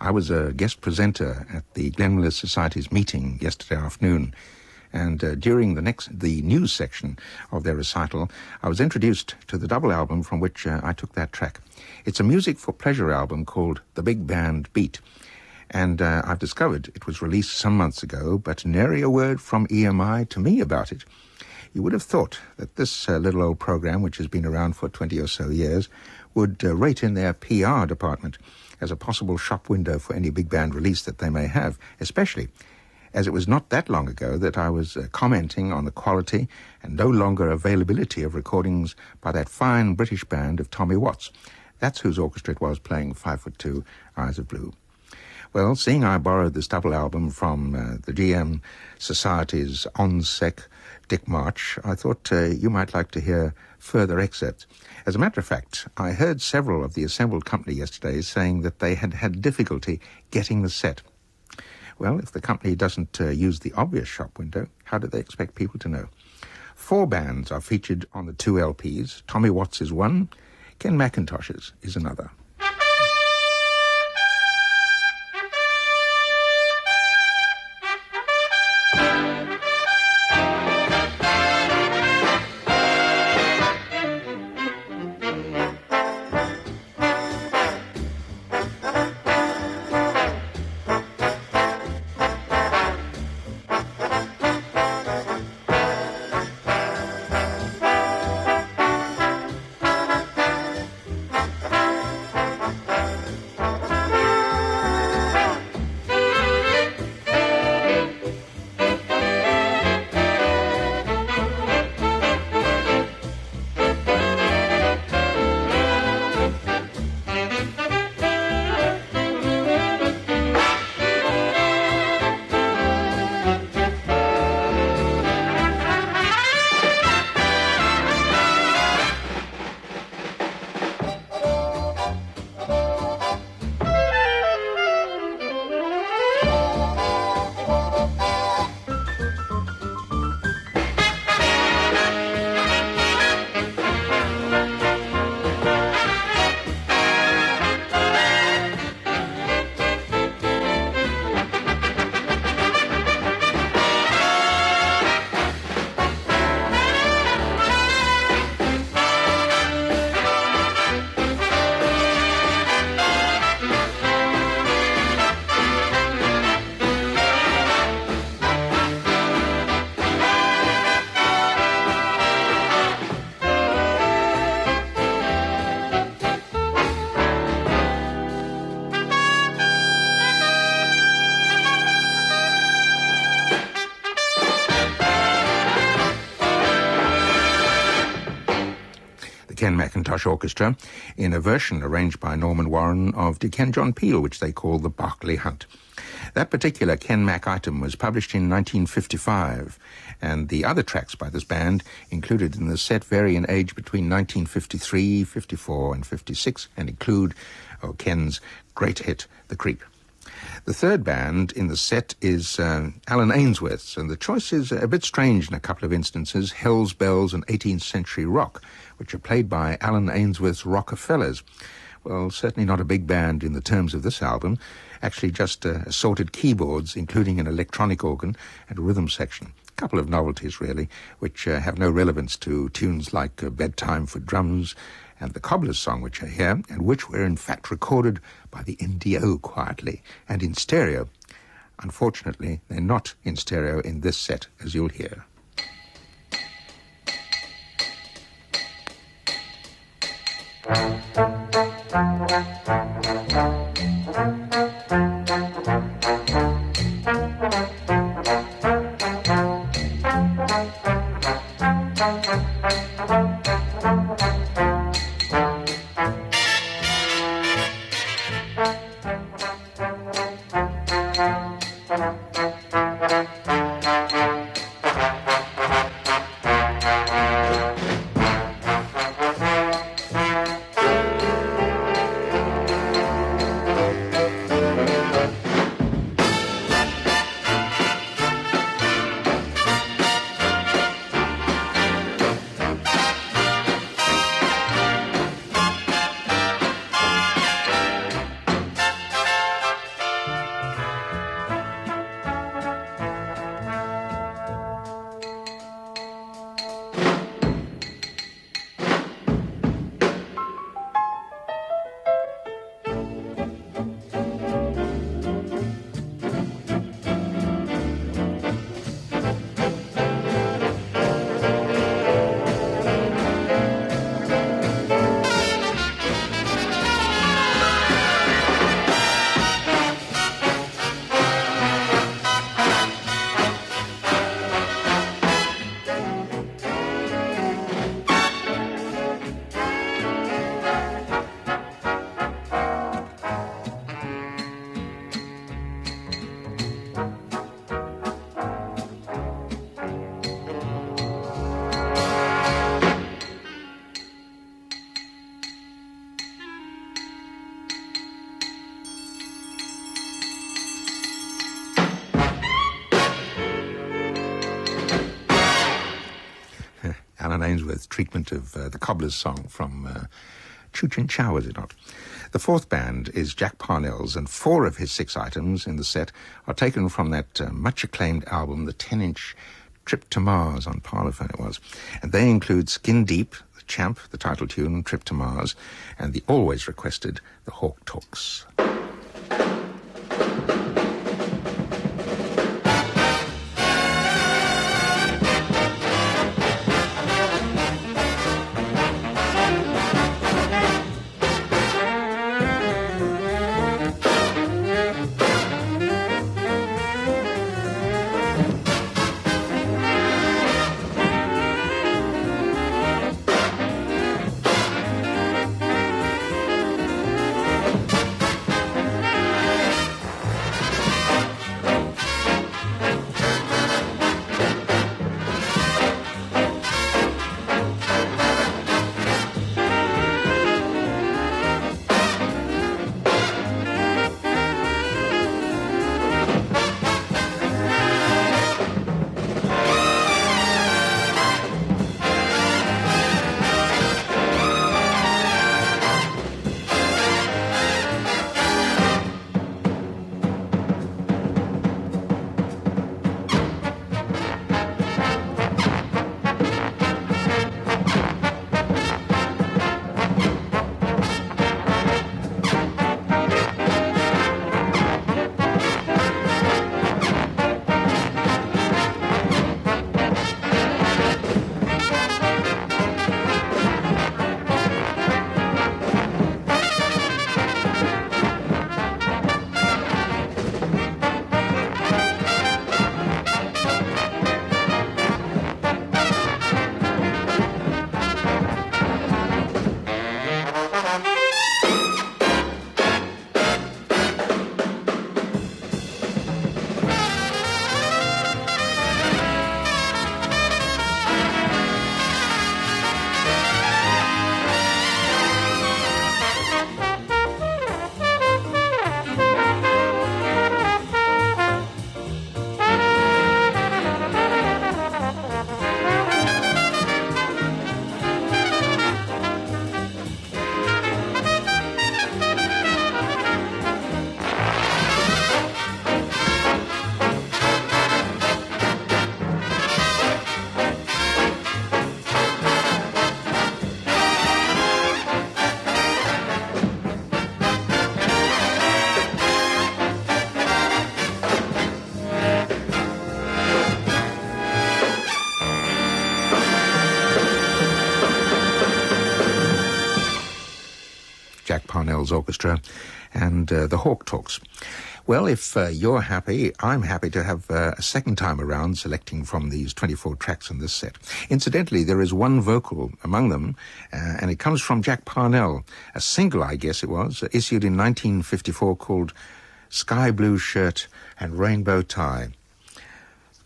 I was a guest presenter at the Glenmiller Society's meeting yesterday afternoon, and during the news section of their recital, I was introduced to the double album from which I took that track. It's a music for pleasure album called The Big Band Beat, and I've discovered it was released some months ago, but nary a word from EMI to me about it. You would have thought that this little old program, which has been around for 20 or so years, would rate in their PR department as a possible shop window for any big band release that they may have, especially as it was not that long ago that I was commenting on the quality and no longer availability of recordings by that fine British band of Tommy Watts. That's whose orchestra it was playing 5'2", Eyes of Blue. Well, seeing I borrowed this double album from the GM Society's on-sec Dick March, I thought you might like to hear further excerpts. As a matter of fact, I heard several of the assembled company yesterday saying that they had had difficulty getting the set. Well, if the company doesn't use the obvious shop window, how do they expect people to know? 4 bands are featured on the 2 LPs. Tommy Watts is one, Ken McIntosh's is another. Ken McIntosh Orchestra in a version arranged by Norman Warren of Did Ken John Peel, which they call the Berkeley Hunt. That particular Ken Mac item was published in 1955, and the other tracks by this band included in the set vary in age between 1953, 54 and 56, and include Ken's great hit, The Creep. The third band in the set is Alan Ainsworth's, and the choice is a bit strange in a couple of instances, Hells Bells and 18th Century Rock, which are played by Alan Ainsworth's Rockefellers. Well, certainly not a big band in the terms of this album, actually just assorted keyboards, including an electronic organ and a rhythm section. A couple of novelties, really, which have no relevance to tunes like Bedtime for Drums and the Cobbler's Song, which are here, and which were in fact recorded by the NDO quietly and in stereo. Unfortunately, they're not in stereo in this set, as you'll hear. Alan Ainsworth's treatment of the Cobbler's Song from Choo Chin Chow, is it not? The fourth band is Jack Parnell's, and 4 of his 6 items in the set are taken from that much-acclaimed album, the 10-inch Trip to Mars, on Parlophone it was. And they include Skin Deep, The Champ, the title tune, Trip to Mars, and the always requested The Hawk Talks. Jack Parnell's orchestra, and the Hawk Talks. Well, if you're happy, I'm happy to have a second time around selecting from these 24 tracks in this set. Incidentally, there is one vocal among them, and it comes from Jack Parnell, a single, I guess it was, issued in 1954 called Sky Blue Shirt and Rainbow Tie.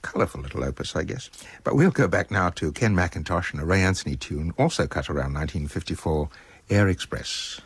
Colourful little opus, I guess. But we'll go back now to Ken McIntosh and a Ray Anthony tune, also cut around 1954, Air Express.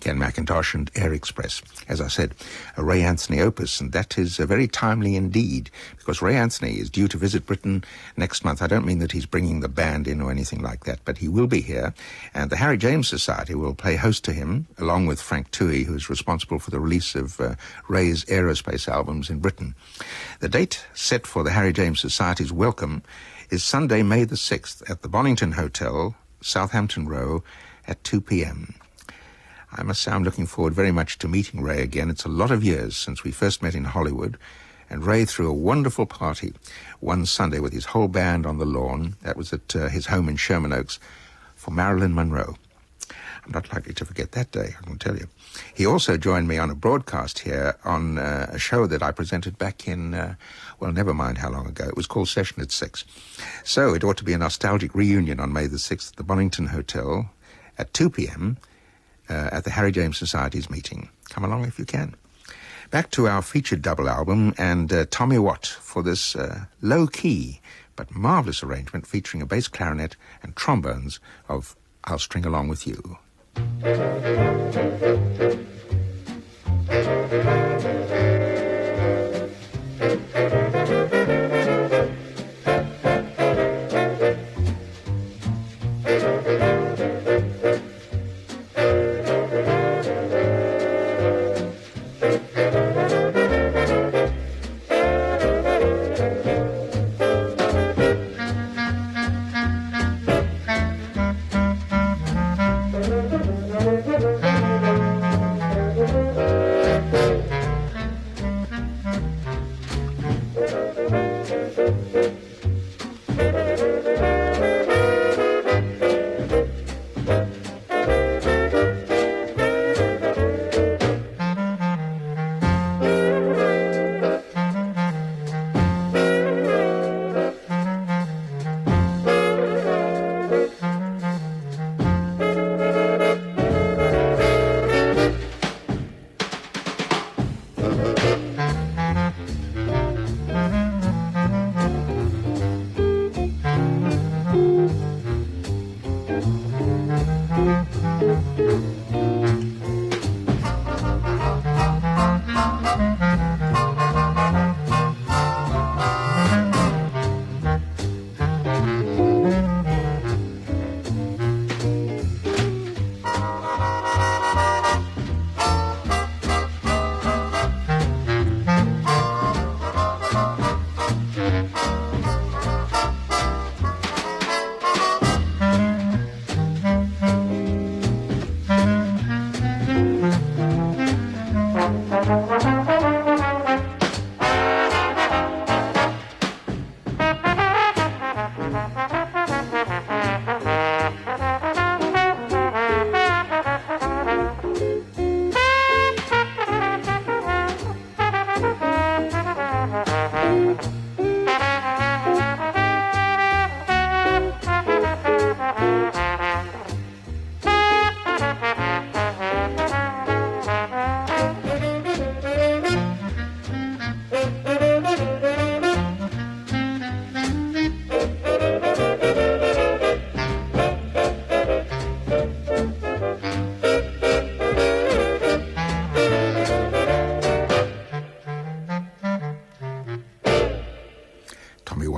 Ken McIntosh and Air Express. As I said, a Ray Anthony opus, and that is very timely indeed, because Ray Anthony is due to visit Britain next month. I don't mean that he's bringing the band in or anything like that, but he will be here, and the Harry James Society will play host to him, along with Frank Toohey, who's responsible for the release of Ray's aerospace albums in Britain. The date set for the Harry James Society's welcome is Sunday, May the 6th, at the Bonington Hotel, Southampton Row, at 2 p.m. I must say I'm looking forward very much to meeting Ray again. It's a lot of years since we first met in Hollywood, and Ray threw a wonderful party one Sunday with his whole band on the lawn. That was at his home in Sherman Oaks for Marilyn Monroe. I'm not likely to forget that day, I can tell you. He also joined me on a broadcast here on a show that I presented back in, well, never mind how long ago. It was called Session at 6. So it ought to be a nostalgic reunion on May the 6th at the Bonington Hotel at 2 p.m., at the Harry James Society's meeting. Come along if you can. Back to our featured double album and Tommy Watt for this low-key but marvellous arrangement featuring a bass clarinet and trombones of I'll String Along With You.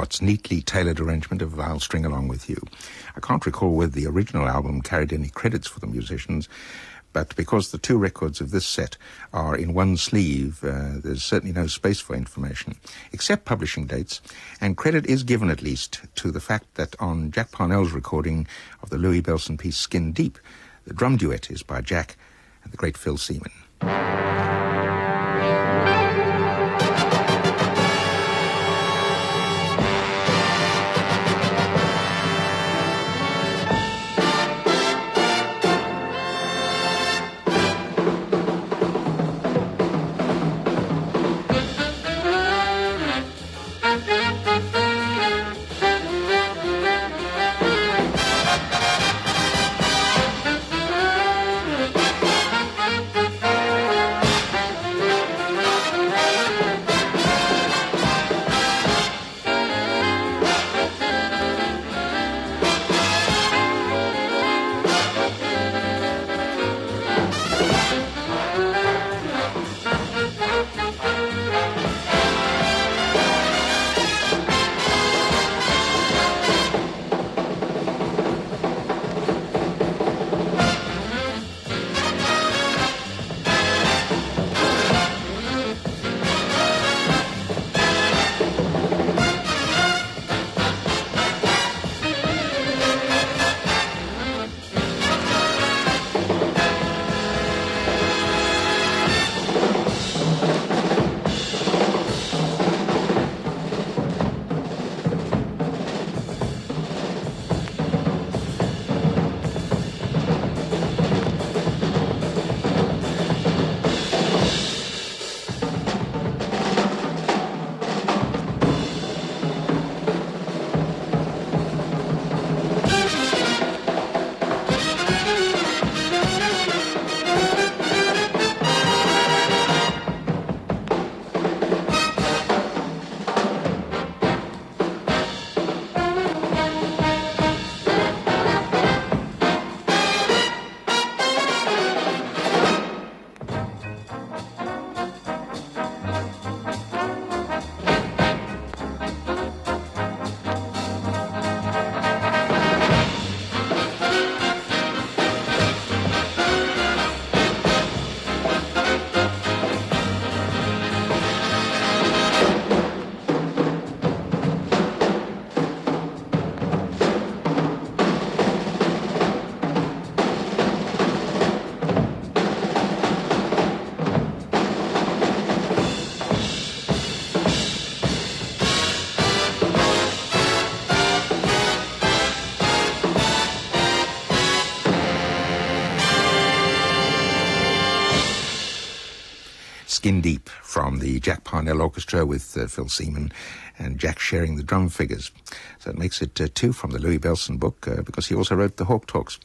Scott's neatly tailored arrangement of I'll String Along With You. I can't recall whether the original album carried any credits for the musicians, but because the two records of this set are in one sleeve, there's certainly no space for information, except publishing dates, and credit is given at least to the fact that on Jack Parnell's recording of the Louis Bellson piece Skin Deep, the drum duet is by Jack and the great Phil Seaman. Skin Deep from the Jack Parnell Orchestra with Phil Seaman and Jack sharing the drum figures. So it makes it two from the Louis Bellson book because he also wrote the Hawk Talks.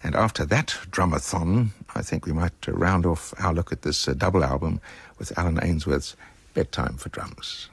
And after that drumathon, I think we might round off our look at this double album with Alan Ainsworth's Bedtime for Drums.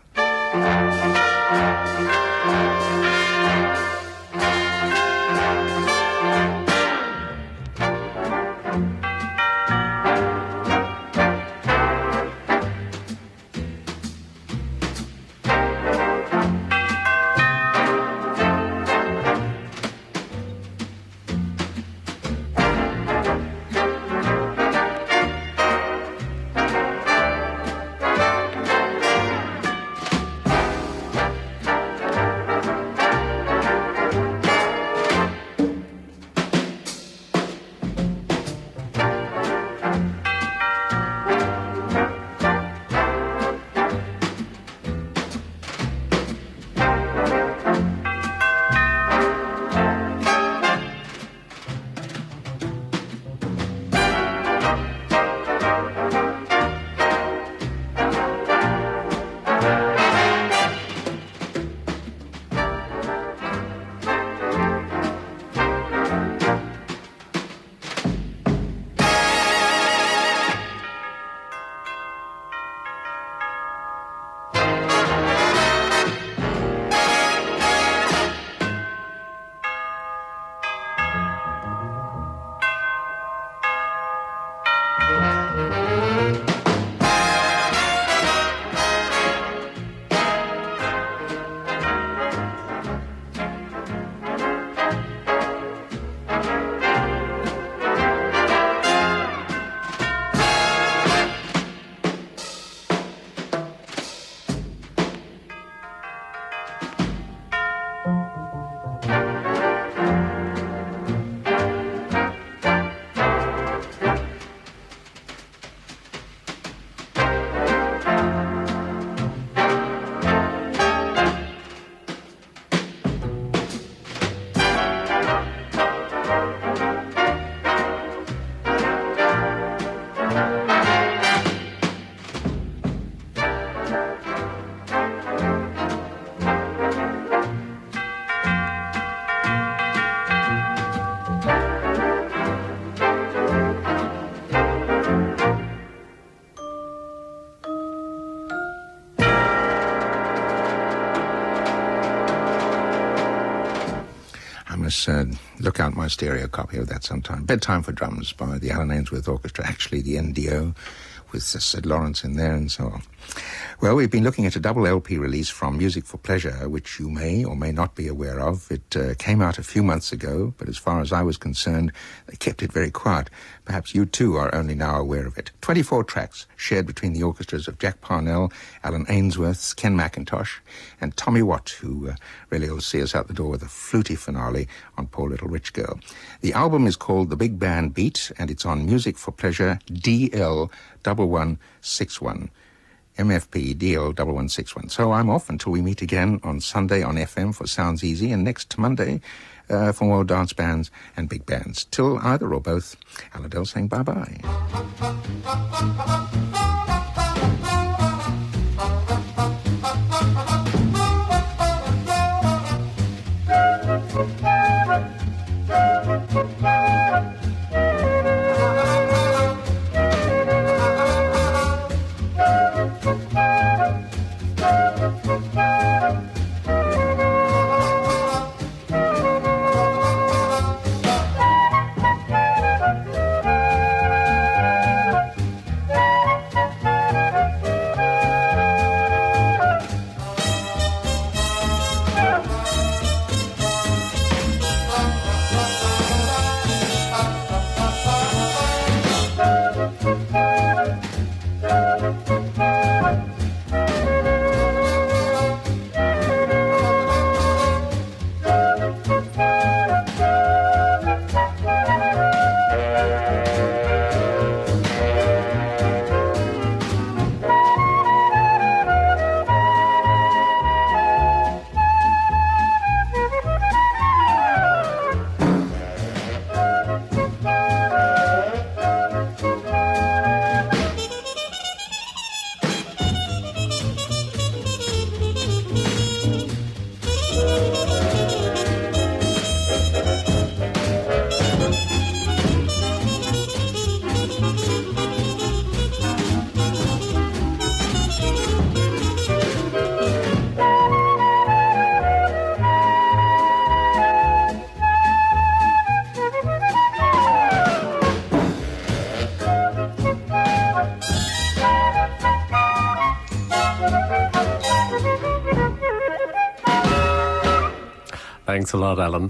Yes, look out my stereo copy of that sometime. Bedtime for Drums by the Alan Ainsworth Orchestra, actually the NDO, with Sid Lawrence in there and so on. Well, we've been looking at a double LP release from Music for Pleasure, which you may or may not be aware of. It came out a few months ago, but as far as I was concerned, they kept it very quiet. Perhaps you too are only now aware of it. 24 tracks shared between the orchestras of Jack Parnell, Alan Ainsworth, Ken McIntosh, and Tommy Watt, who really will see us out the door with a fluty finale on Poor Little Rich Girl. The album is called The Big Band Beat, and it's on Music for Pleasure DL 1161. MFP DL 1161. So I'm off until we meet again on Sunday on FM for Sounds Easy, and next Monday for more dance bands and big bands. Till either or both, Alan Dell saying bye-bye. Thanks a lot, Alan.